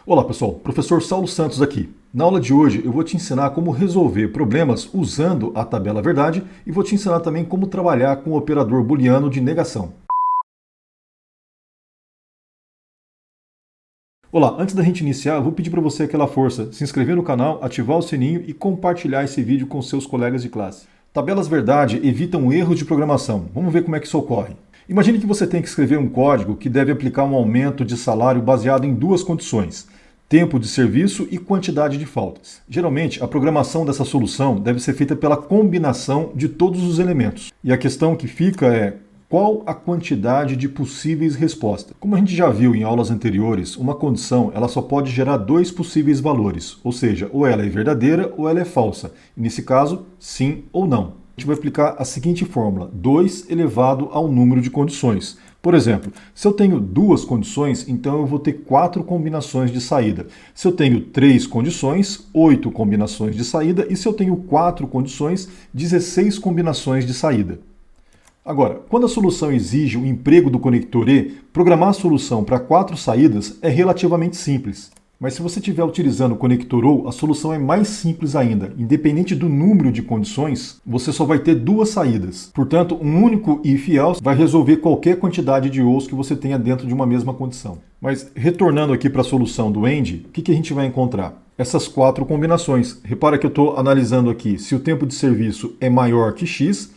Olá pessoal, professor Saulo Santos aqui. Na aula de hoje eu vou te ensinar como resolver problemas usando a tabela verdade e vou te ensinar também como trabalhar com o operador booleano de negação. Olá, antes da gente iniciar, eu vou pedir para você aquela força, se inscrever no canal, ativar o sininho e compartilhar esse vídeo com seus colegas de classe. Tabelas verdade evitam erros de programação. Vamos ver como é que isso ocorre. Imagine que você tem que escrever um código que deve aplicar um aumento de salário baseado em duas condições: tempo de serviço e quantidade de faltas. Geralmente, a programação dessa solução deve ser feita pela combinação de todos os elementos. E a questão que fica é: qual a quantidade de possíveis respostas? Como a gente já viu em aulas anteriores, uma condição ela só pode gerar dois possíveis valores, ou seja, ou ela é verdadeira ou ela é falsa. E nesse caso, sim ou não. A gente vai aplicar a seguinte fórmula: 2 elevado ao número de condições. Por exemplo, se eu tenho duas condições, então eu vou ter 4 combinações de saída. Se eu tenho 3 condições, 8 combinações de saída. E se eu tenho 4 condições, 16 combinações de saída. Agora, quando a solução exige o emprego do conector E, programar a solução para 4 saídas é relativamente simples. Mas se você estiver utilizando o conector OR, a solução é mais simples ainda. Independente do número de condições, você só vai ter 2 saídas. Portanto, um único if else vai resolver qualquer quantidade de ORs que você tenha dentro de uma mesma condição. Mas retornando aqui para a solução do AND, o que a gente vai encontrar? Essas 4 combinações. Repara que eu estou analisando aqui se o tempo de serviço é maior que x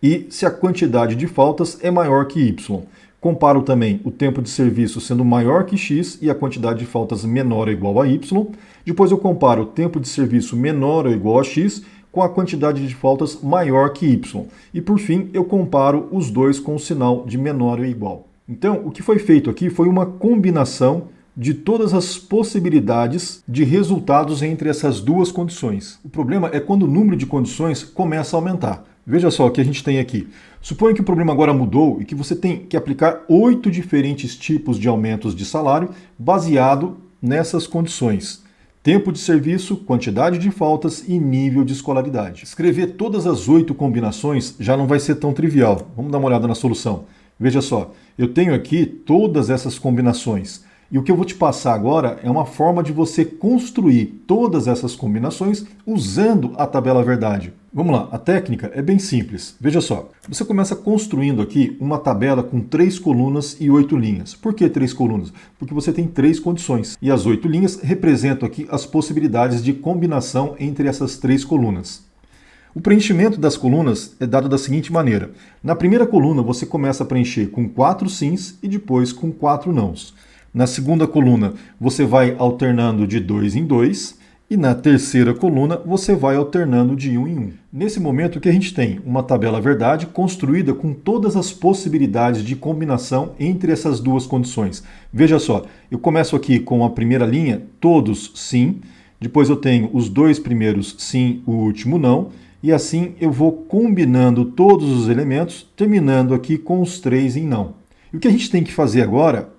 e se a quantidade de faltas é maior que y. Comparo também o tempo de serviço sendo maior que x e a quantidade de faltas menor ou igual a y. Depois eu comparo o tempo de serviço menor ou igual a x com a quantidade de faltas maior que y. E por fim, eu comparo os dois com o sinal de menor ou igual. Então, o que foi feito aqui foi uma combinação de todas as possibilidades de resultados entre essas duas condições. O problema é quando o número de condições começa a aumentar. Veja só o que a gente tem aqui. Suponha que o problema agora mudou e que você tem que aplicar 8 diferentes tipos de aumentos de salário baseado nessas condições: tempo de serviço, quantidade de faltas e nível de escolaridade. Escrever todas as 8 combinações já não vai ser tão trivial. Vamos dar uma olhada na solução. Veja só, eu tenho aqui todas essas combinações. E o que eu vou te passar agora é uma forma de você construir todas essas combinações usando a tabela verdade. Vamos lá, a técnica é bem simples. Veja só, você começa construindo aqui uma tabela com 3 colunas e 8 linhas. Por que 3 colunas? Porque você tem 3 condições. E as 8 linhas representam aqui as possibilidades de combinação entre essas 3 colunas. O preenchimento das colunas é dado da seguinte maneira. Na primeira coluna você começa a preencher com 4 sims e depois com 4 nãos. Na segunda coluna, você vai alternando de 2 em 2. E na terceira coluna, você vai alternando de 1 em 1. Nesse momento, o que a gente tem? Uma tabela verdade construída com todas as possibilidades de combinação entre essas duas condições. Veja só, eu começo aqui com a primeira linha, todos sim. Depois eu tenho os 2 primeiros sim, o último não. E assim eu vou combinando todos os elementos, terminando aqui com os 3 em não. E o que a gente tem que fazer agora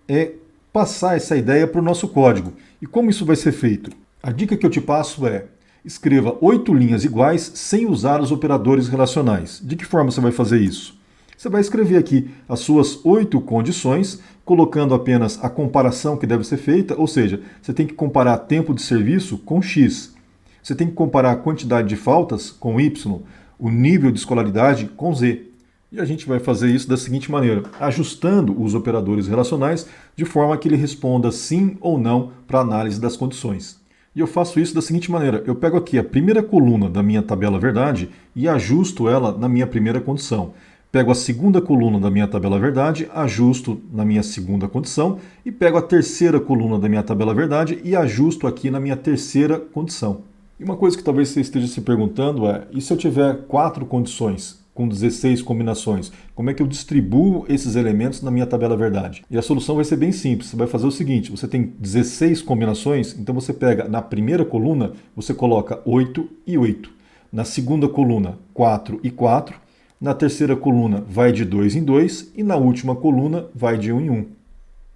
é passar essa ideia para o nosso código. E como isso vai ser feito? A dica que eu te passo é: escreva 8 linhas iguais sem usar os operadores relacionais. De que forma você vai fazer isso? Você vai escrever aqui as suas 8 condições, colocando apenas a comparação que deve ser feita, ou seja, você tem que comparar tempo de serviço com x. Você tem que comparar a quantidade de faltas com y, o nível de escolaridade com z. E a gente vai fazer isso da seguinte maneira, ajustando os operadores relacionais de forma que ele responda sim ou não para a análise das condições. E eu faço isso da seguinte maneira, eu pego aqui a primeira coluna da minha tabela verdade e ajusto ela na minha primeira condição. Pego a segunda coluna da minha tabela verdade, ajusto na minha segunda condição e pego a terceira coluna da minha tabela verdade e ajusto aqui na minha terceira condição. E uma coisa que talvez você esteja se perguntando é, e se eu tiver 4 condições? Com 16 combinações, como é que eu distribuo esses elementos na minha tabela verdade? E a solução vai ser bem simples, você vai fazer o seguinte, você tem 16 combinações, então você pega na primeira coluna, você coloca 8 e 8. Na segunda coluna, 4 e 4. Na terceira coluna, vai de 2 em 2. E na última coluna, vai de 1 em 1.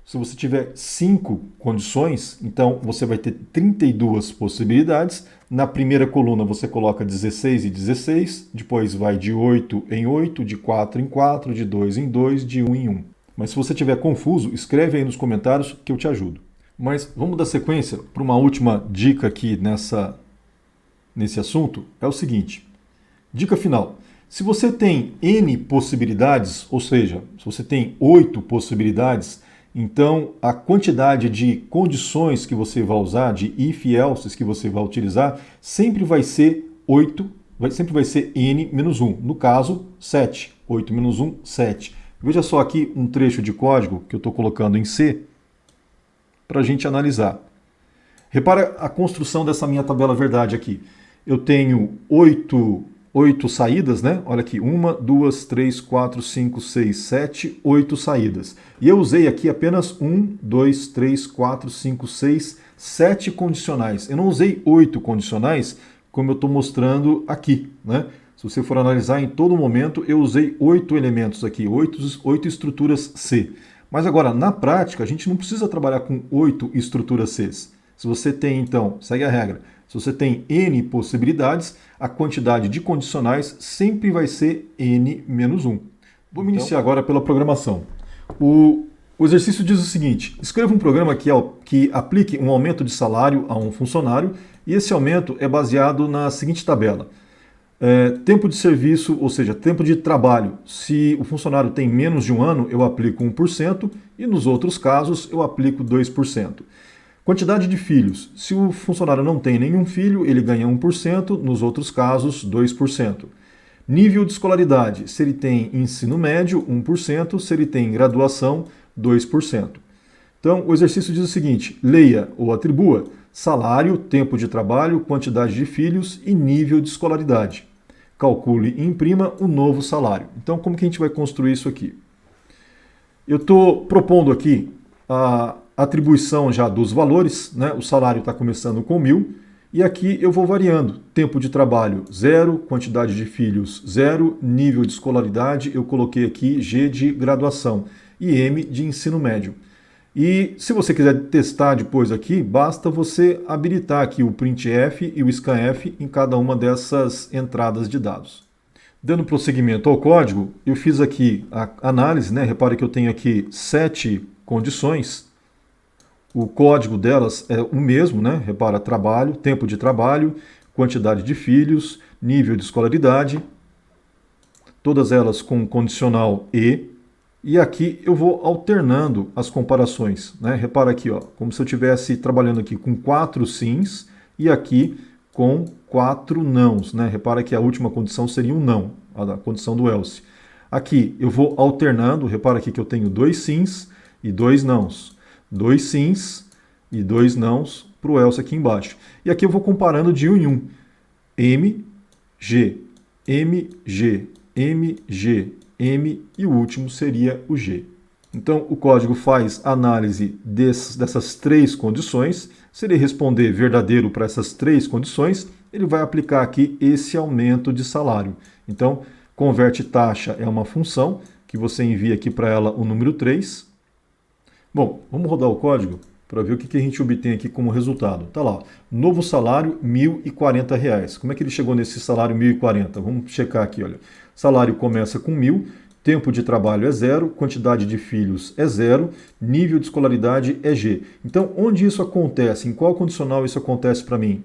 Se você tiver 5 condições, então você vai ter 32 possibilidades. Na primeira coluna você coloca 16 e 16, depois vai de 8 em 8, de 4 em 4, de 2 em 2, de 1 em 1. Mas se você estiver confuso, escreve aí nos comentários que eu te ajudo. Mas vamos dar sequência para uma última dica aqui nesse assunto. É o seguinte, dica final. Se você tem N possibilidades, ou seja, se você tem 8 possibilidades, então a quantidade de condições que você vai usar, de if else que você vai utilizar, sempre vai ser 8, sempre vai ser N menos 1. No caso, 7. 8 menos 1, 7. Veja só aqui um trecho de código que eu estou colocando em C para a gente analisar. Repara a construção dessa minha tabela verdade aqui. Eu tenho 8 saídas, né? Olha aqui, 1, 2, 3, 4, 5, 6, 7, 8 saídas. E eu usei aqui apenas 1, 2, 3, 4, 5, 6, 7 condicionais. Eu não usei 8 condicionais, como eu estou mostrando aqui, né? Se você for analisar em todo momento, eu usei 8 elementos aqui, 8 estruturas C. Mas agora, na prática, a gente não precisa trabalhar com 8 estruturas C. Se você tem, então, segue a regra, se você tem N possibilidades, a quantidade de condicionais sempre vai ser N menos 1. Vamos iniciar agora pela programação. O exercício diz o seguinte, escreva um programa que aplique um aumento de salário a um funcionário e esse aumento é baseado na seguinte tabela. Tempo de serviço, ou seja, tempo de trabalho. Se o funcionário tem menos de um ano, eu aplico 1% e nos outros casos eu aplico 2%. Quantidade de filhos. Se o funcionário não tem nenhum filho, ele ganha 1%, nos outros casos 2%. Nível de escolaridade. Se ele tem ensino médio, 1%, se ele tem graduação, 2%. Então, o exercício diz o seguinte, leia ou atribua salário, tempo de trabalho, quantidade de filhos e nível de escolaridade. Calcule e imprima o novo salário. Então, como que a gente vai construir isso aqui? Eu estou propondo aqui a atribuição já dos valores, né? O salário está começando com 1.000 e aqui eu vou variando. Tempo de trabalho 0, quantidade de filhos 0, nível de escolaridade eu coloquei aqui G de graduação e M de ensino médio. E se você quiser testar depois aqui, basta você habilitar aqui o printf e o scanf em cada uma dessas entradas de dados. Dando prosseguimento ao código, eu fiz aqui a análise, né? Repare que eu tenho aqui 7 condições. O código delas é o mesmo, né? Repara, trabalho, tempo de trabalho, quantidade de filhos, nível de escolaridade, todas elas com condicional E. E aqui eu vou alternando as comparações, né? Repara aqui, ó, como se eu estivesse trabalhando aqui com 4 sims e aqui com 4 nãos, né? Repara que a última condição seria um não, a condição do else. Aqui eu vou alternando, repara aqui que eu tenho 2 sims e 2 nãos. 2 sims e 2 nãos para o else aqui embaixo. E aqui eu vou comparando de um em um. M, G, M, G, M, G, M e o último seria o G. Então o código faz análise dessas 3 condições. Se ele responder verdadeiro para essas 3 condições, ele vai aplicar aqui esse aumento de salário. Então, converte taxa é uma função que você envia aqui para ela o número 3. Bom, vamos rodar o código para ver o que a gente obtém aqui como resultado. Tá lá, novo salário, R$ 1.040. Como é que ele chegou nesse salário 1.040? Vamos checar aqui, olha. Salário começa com 1.000, tempo de trabalho é 0, quantidade de filhos é 0, nível de escolaridade é G. Então, onde isso acontece? Em qual condicional isso acontece para mim?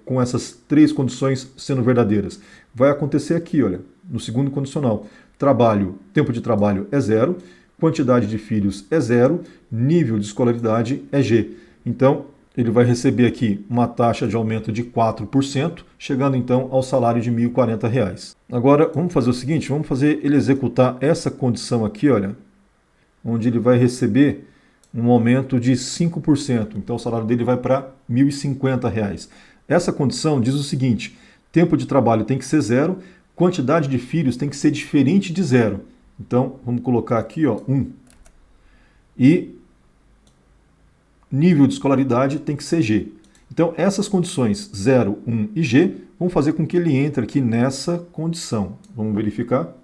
Com essas 3 condições sendo verdadeiras? Vai acontecer aqui, olha, no segundo condicional. Trabalho, tempo de trabalho é 0, quantidade de filhos é 0, nível de escolaridade é G. Então, ele vai receber aqui uma taxa de aumento de 4%, chegando então ao salário de R$ 1.040. Agora, vamos fazer o seguinte, vamos fazer ele executar essa condição aqui, olha, onde ele vai receber um aumento de 5%. Então, o salário dele vai para R$ 1.050. Essa condição diz o seguinte, tempo de trabalho tem que ser 0, quantidade de filhos tem que ser diferente de 0. Então, vamos colocar aqui, ó, 1. E nível de escolaridade tem que ser G. Então, essas condições 0, 1 e G vão fazer com que ele entre aqui nessa condição. Vamos verificar.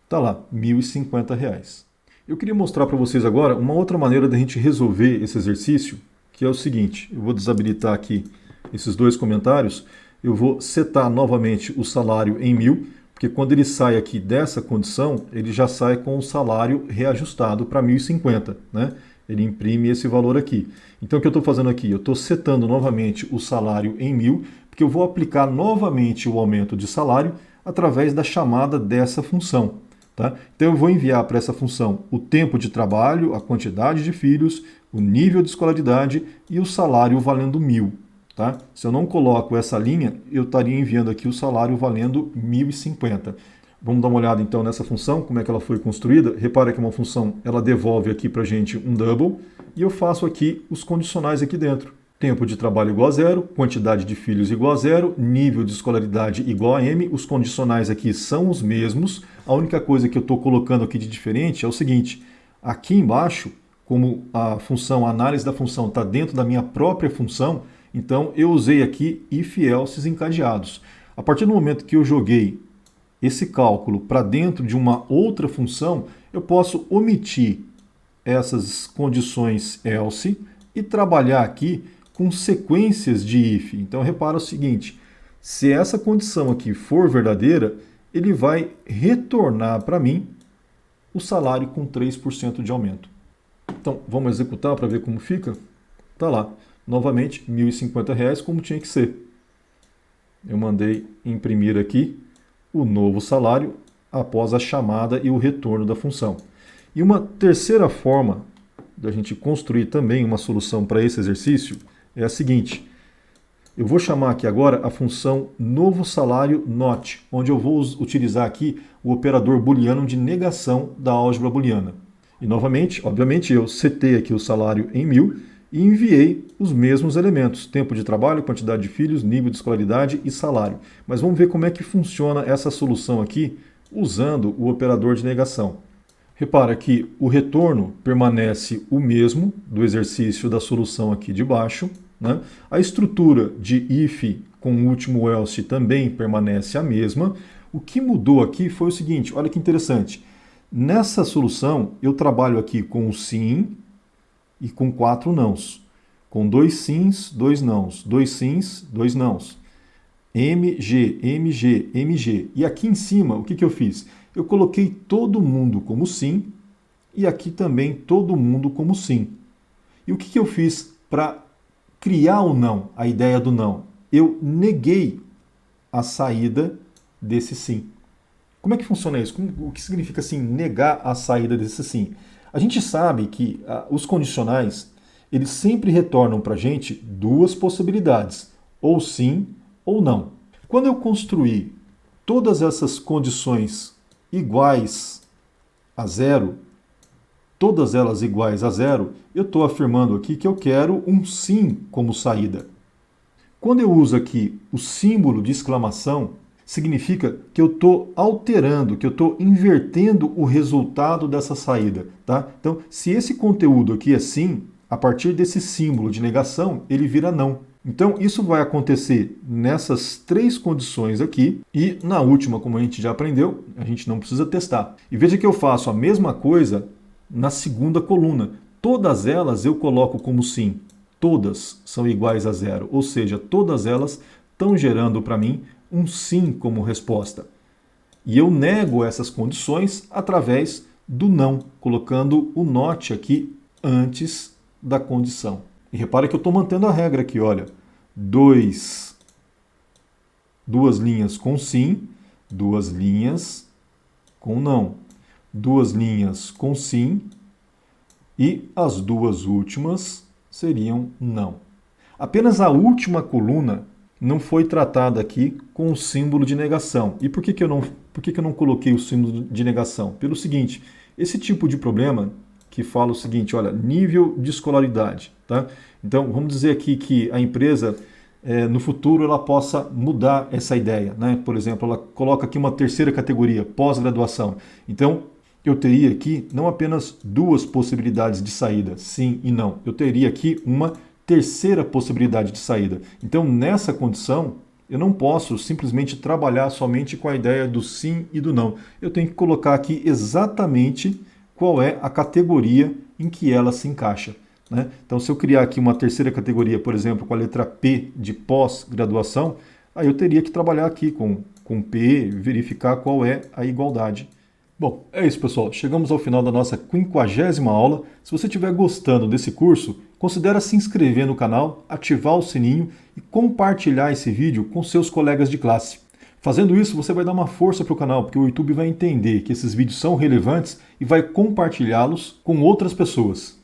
Está lá, R$ 1.050. Eu queria mostrar para vocês agora uma outra maneira da gente resolver esse exercício, que é o seguinte. Eu vou desabilitar aqui esses 2 comentários. Eu vou setar novamente o salário em 1.000, Porque quando ele sai aqui dessa condição, ele já sai com o salário reajustado para 1.050, né? Ele imprime esse valor aqui. Então o que eu estou fazendo aqui? Eu estou setando novamente o salário em 1.000, porque eu vou aplicar novamente o aumento de salário através da chamada dessa função. Tá? Então eu vou enviar para essa função o tempo de trabalho, a quantidade de filhos, o nível de escolaridade e o salário valendo 1.000. Tá? Se eu não coloco essa linha, eu estaria enviando aqui o salário valendo 1.050. Vamos dar uma olhada então nessa função, como é que ela foi construída. Repara que uma função, ela devolve aqui para a gente um double, e eu faço aqui os condicionais aqui dentro. Tempo de trabalho igual a 0, quantidade de filhos igual a 0, nível de escolaridade igual a M, os condicionais aqui são os mesmos. A única coisa que eu estou colocando aqui de diferente é o seguinte, aqui embaixo, como a função, a análise da função está dentro da minha própria função, então eu usei aqui if else encadeados. A partir do momento que eu joguei esse cálculo para dentro de uma outra função, eu posso omitir essas condições else e trabalhar aqui com sequências de if. Então repara o seguinte, se essa condição aqui for verdadeira, ele vai retornar para mim o salário com 3% de aumento. Então vamos executar para ver como fica? Tá lá, novamente R$ 1.050 como tinha que ser. Eu mandei imprimir aqui o novo salário após a chamada e o retorno da função. E uma terceira forma da gente construir também uma solução para esse exercício é a seguinte. Eu vou chamar aqui agora a função novo salário not, onde eu vou utilizar aqui o operador booleano de negação da álgebra booleana. E novamente, obviamente, eu setei aqui o salário em 1.000 e enviei os mesmos elementos, tempo de trabalho, quantidade de filhos, nível de escolaridade e salário. Mas vamos ver como é que funciona essa solução aqui usando o operador de negação. Repara que o retorno permanece o mesmo do exercício da solução aqui de baixo, né? A estrutura de if com o último else também permanece a mesma. O que mudou aqui foi o seguinte, olha que interessante. Nessa solução eu trabalho aqui com o sim e com 4 nãos. Com 2 sims, 2 nãos. 2 sims, 2 nãos. MG, MG, MG. E aqui em cima, o que eu fiz? Eu coloquei todo mundo como sim e aqui também todo mundo como sim. E o que eu fiz para criar o não, a ideia do não? Eu neguei a saída desse sim. Como é que funciona isso? O que significa assim, negar a saída desse sim? A gente sabe que os condicionais, eles sempre retornam para a gente duas possibilidades, ou sim ou não. Quando eu construir todas essas condições iguais a 0, todas elas iguais a 0, eu estou afirmando aqui que eu quero um sim como saída. Quando eu uso aqui o símbolo de exclamação, significa que eu estou alterando, que eu estou invertendo o resultado dessa saída. Tá? Então, se esse conteúdo aqui é sim, a partir desse símbolo de negação, ele vira não. Então, isso vai acontecer nessas 3 condições aqui e na última, como a gente já aprendeu, a gente não precisa testar. E veja que eu faço a mesma coisa na segunda coluna. Todas elas eu coloco como sim. Todas são iguais a 0, ou seja, todas elas estão gerando para mim um sim como resposta. E eu nego essas condições através do não, colocando o not aqui antes da condição. E repara que eu estou mantendo a regra aqui, olha. Duas linhas com sim, 2 linhas com não. 2 linhas com sim e as 2 últimas seriam não. Apenas a última coluna não foi tratada aqui com o símbolo de negação. E por que eu não coloquei o símbolo de negação? Pelo seguinte, esse tipo de problema que fala o seguinte, olha, nível de escolaridade. Tá? Então, vamos dizer aqui que a empresa, no futuro, ela possa mudar essa ideia. Né? Por exemplo, ela coloca aqui uma terceira categoria, pós-graduação. Então, eu teria aqui não apenas 2 possibilidades de saída, sim e não. Eu teria aqui uma terceira possibilidade de saída. Então, nessa condição, eu não posso simplesmente trabalhar somente com a ideia do sim e do não. Eu tenho que colocar aqui exatamente qual é a categoria em que ela se encaixa. Né? Então, se eu criar aqui uma terceira categoria, por exemplo, com a letra P de pós-graduação, aí eu teria que trabalhar aqui com com P, verificar qual é a igualdade. Bom, é isso, pessoal. Chegamos ao final da nossa 50ª aula. Se você estiver gostando desse curso, considere se inscrever no canal, ativar o sininho e compartilhar esse vídeo com seus colegas de classe. Fazendo isso, você vai dar uma força para o canal, porque o YouTube vai entender que esses vídeos são relevantes e vai compartilhá-los com outras pessoas.